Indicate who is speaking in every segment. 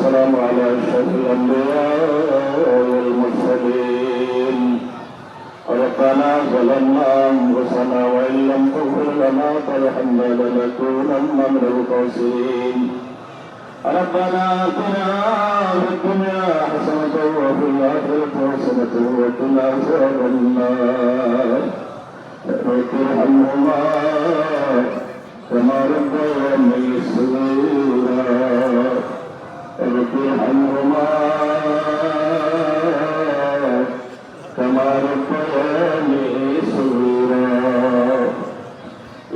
Speaker 1: والسلام على أشرف الأنبياء والمرسلين. ربنا ظلمنا أنفسنا وإن لم تغفر لنا وترحمنا لنكونن من الخاسرين. ربنا آتنا في الدنيا حسنة وفي الآخرة حسنة وقنا عذاب النار. رب ارحمهما كما ربياني صغيرا. رب ارحمهما كما ربياني صغيرا.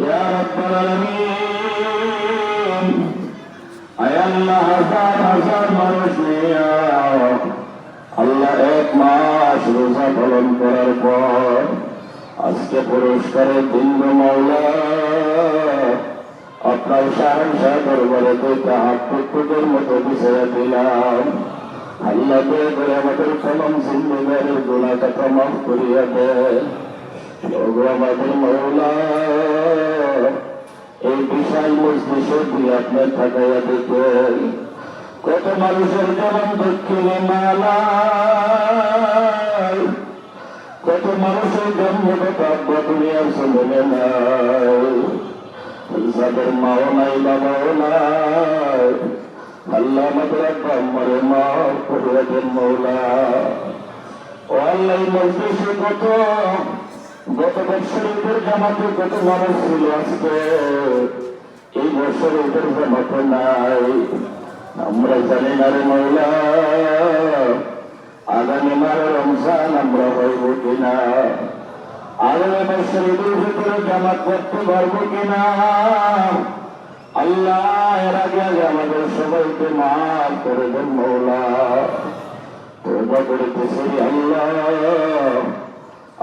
Speaker 1: يا رب العالمين আয় আল্লাহ, হাজার হাজার মানুষ নিয়ে আল্লাহ এক মাস রোজা পালন করার পর আজকে পুরস্কারের দিন মাওলা আপনার শাহনশাহ দরবারে দুইটা হাত টুকটুকের মতো বিছাইয়া দিলাম। আল্লাহ দয়া করে আমাদের তমাম জিন্দেগারের গুনাহ কথা মাফ করিয়া দেন। আমাদের মাওলা এই বিশাল মজলিসে দিয়ে আপনার থাকাইয়া দেখেন কত মানুষের যেমন দক্ষিণে মালা, কত মানুষের জন্মগত আব্বা দুনিয়ার সামনে নাই, যাদের মাও নাই বাবাও নাই। আল্লাহ আমাদের আব্বা আম্মারে মাফ করিয়া দেন মৌলা। ও আল্লাহ, এই মজলিসে গত বছর ঈদের জামাতে কত মানুষ ছিল, আজকে এই বছর ঈদের জামাতে নাই। আমরা জানি না রে মৌলা, আগামী মারে রমজান আমরা হইব কিনা, আগামী বছর ঈদের ভিতরে জামাত করতে পারবো কিনা। আল্লাহ, এর আগে আমাদের সবাইকে মাফ করে দেন মৌলা। তওবা করিতেছি আল্লাহ,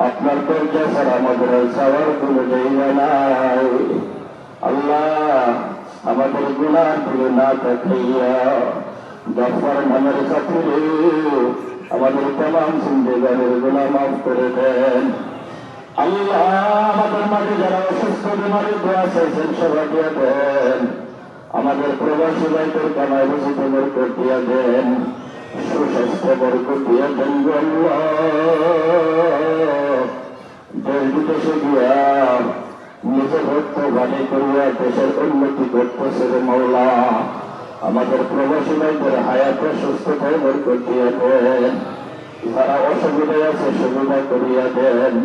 Speaker 1: আপনার দরজা ছাড়া আমাদের যাওয়ার কোনো জায়গা নাই। আল্লাহ, আমাদের গুনাহ থেকে না তাকাইয়া গফফার নামের খাতিরে আমাদের तमाम জিন্দেগানের গুনাহ মাফ করে দেন। আল্লাহ, আমাদের মাঝে যারা অসুস্থ বিমারে দোয়া চাইছেন সবাইকে দেন। আমাদের প্রবাসী ভাইদের কামাই রুজি বরকত দিয়া দেন, সুস্বাস্থ্য বরকত দিয়া দেন। আল্লাহ, দেশ বিদেশে গিয়া নিজের ভক্ত বাণী করিয়া দেশের উন্নতি করতেছে রে মৌলা। আমাদের প্রবাসী ভাইদের হায়াতে সুস্থতায় বরকত দিয়া দেন। যারা অসুবিধায় আছে সুবিধা করিয়া দেন,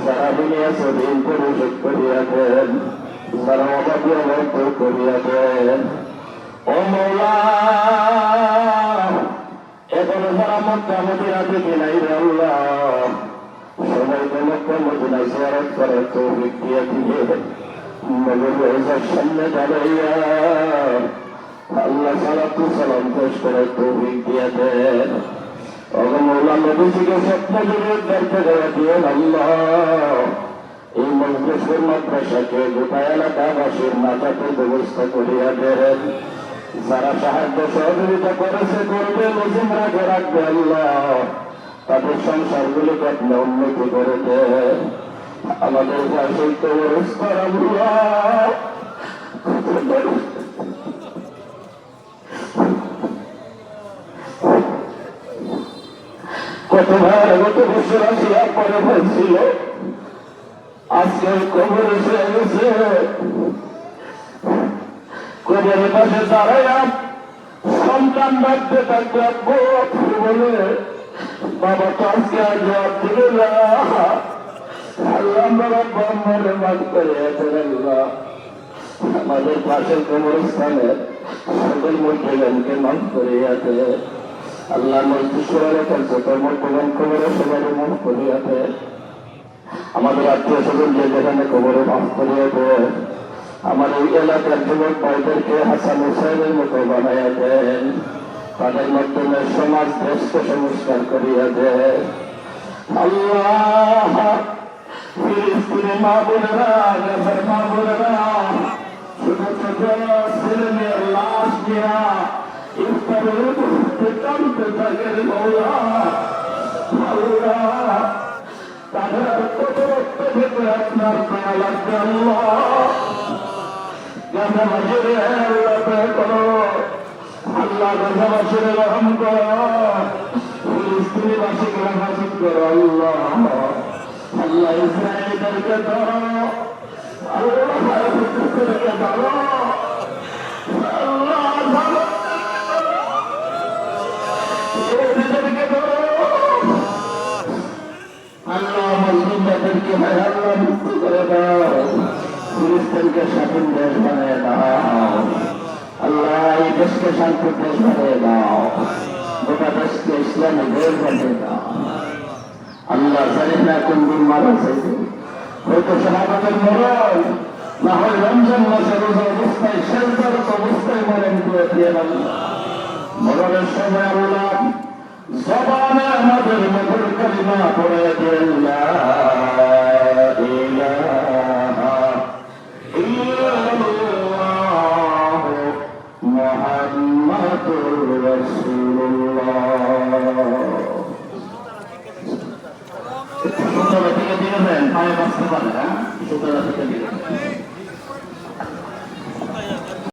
Speaker 1: যারা ঋণে আছে ঋণ পরিশোধ করিয়া দেন, যারা অভাবী অভাব দূর করিয়া দেন। ও মৌলা, এখনো যারা মক্কা মদিনা থেকে নাই রে আল্লাহ, সবাইকে মক্কা মদিনা জিয়ারত করার তৌফিক দিয়া দিয়ে নবীর রওজার সামনে দাঁড়াইয়া আল্লাহ সালাতু সালাম পেশ করার তৌফিক দিয়া দেন। ও মৌলা, নবীজিকে স্বপ্ন যুগের দরকার করে দিয়েন আল্লাহ। এই মজলিসের মাদ্রাসাকে গোটা এলাকাবাসীর নাজাতের ব্যবস্থা করিয়া দেন। যারা সাহায্য সহযোগিতা করেছে করবে, নজিম রাখে রাখবে আল্লাহ, তাদের সংসারগুলিকে আপনি উন্নতি করে দেন। আমাদের পাশে তো কতবার গত বছর আসিয়া পরে হয়েছিল, আজকে কবর এসে গেছে। কবরের পাশে দাঁড়াইয়া সন্তান ডাকতে থাকবে আব্বু বলে, বাবা তো আজকে আর জবাব দিল না। আল্লাহ মরে মাফ করে আল্লাহ, আমাদের পাশের কবরস্থানের সকল মূর্তিগণকে মাফ করে আছে আল্লাহ। মজলিসের যত মূর্তিগণ কবরে সবাই মাফ করিয়া দেন। আমাদের আত্মীয় স্বজন যে যেখানে কবরে মাফ করিয়া দেন। আমার এই এলাকার যুবক ভাইদেরকে হাসান হুসাইনের মতো বানাইয়া দেন। তাদের মাধ্যমে সমাজ দেশকে সংস্কার করিয়া দেন আল্লাহ। ফিলিস্তিনি মা বোনেরা, গাজার মা বোনেরা, ছোট ছোট ছেলে মেয়ের লাশ দিয়া ইফতারের কাঁদতে থাকেন মৌলা। আল্লাহ, তাদের কত রক্ত থেকে আপনার দয়া লাগবে আল্লাহ। গাজা মাঝে আল্লাহ দয়া করো। আল্লাহ গাজাবাসীর রহম করো, ফিলিস্তিনিবাসীকে হেফাজত করো আল্লাহ। আল্লাহ ইসরায়েলদেরকে ধরো, আল্লাহ ইসরায়েলদেরকে ধরো, আল্লাহ ধরো, ইহুদিদেরকে ধরো, আল্লাহ মুসলিমদেরকে আল্লাহ মুক্ত করে দাও, ফিলিস্তিনকে স্বাধীন দেশ বানিয়ে দাও আল্লাহ, এই দেশকে শান্তির দেশ বানিয়ে দাও, গোটা দেশকে ইসলামী দেশ বানিয়ে দাও আল্লাহ। জানি না কোন দিন মারা যাইবে, হয়তো শাহাদাতের মরণ, না হয় রমজান মাসে রোজা অবস্থায় শেষবারত অবস্থায় মরণ করে দিয়ে আল্লাহ। মরণের সময় আল্লাহ জবানে আমাদের মধুর কালিমা পড়ে দেন, লা ইলাহা ইল্লাল্লাহ মুহাম্মাদুর রাসূলুল্লাহ। সুতরাং থেকে দিয়ে দেন, পায়ে বাঁচতে পারে, হ্যাঁ, সুতরাং থেকে দিয়ে দেন।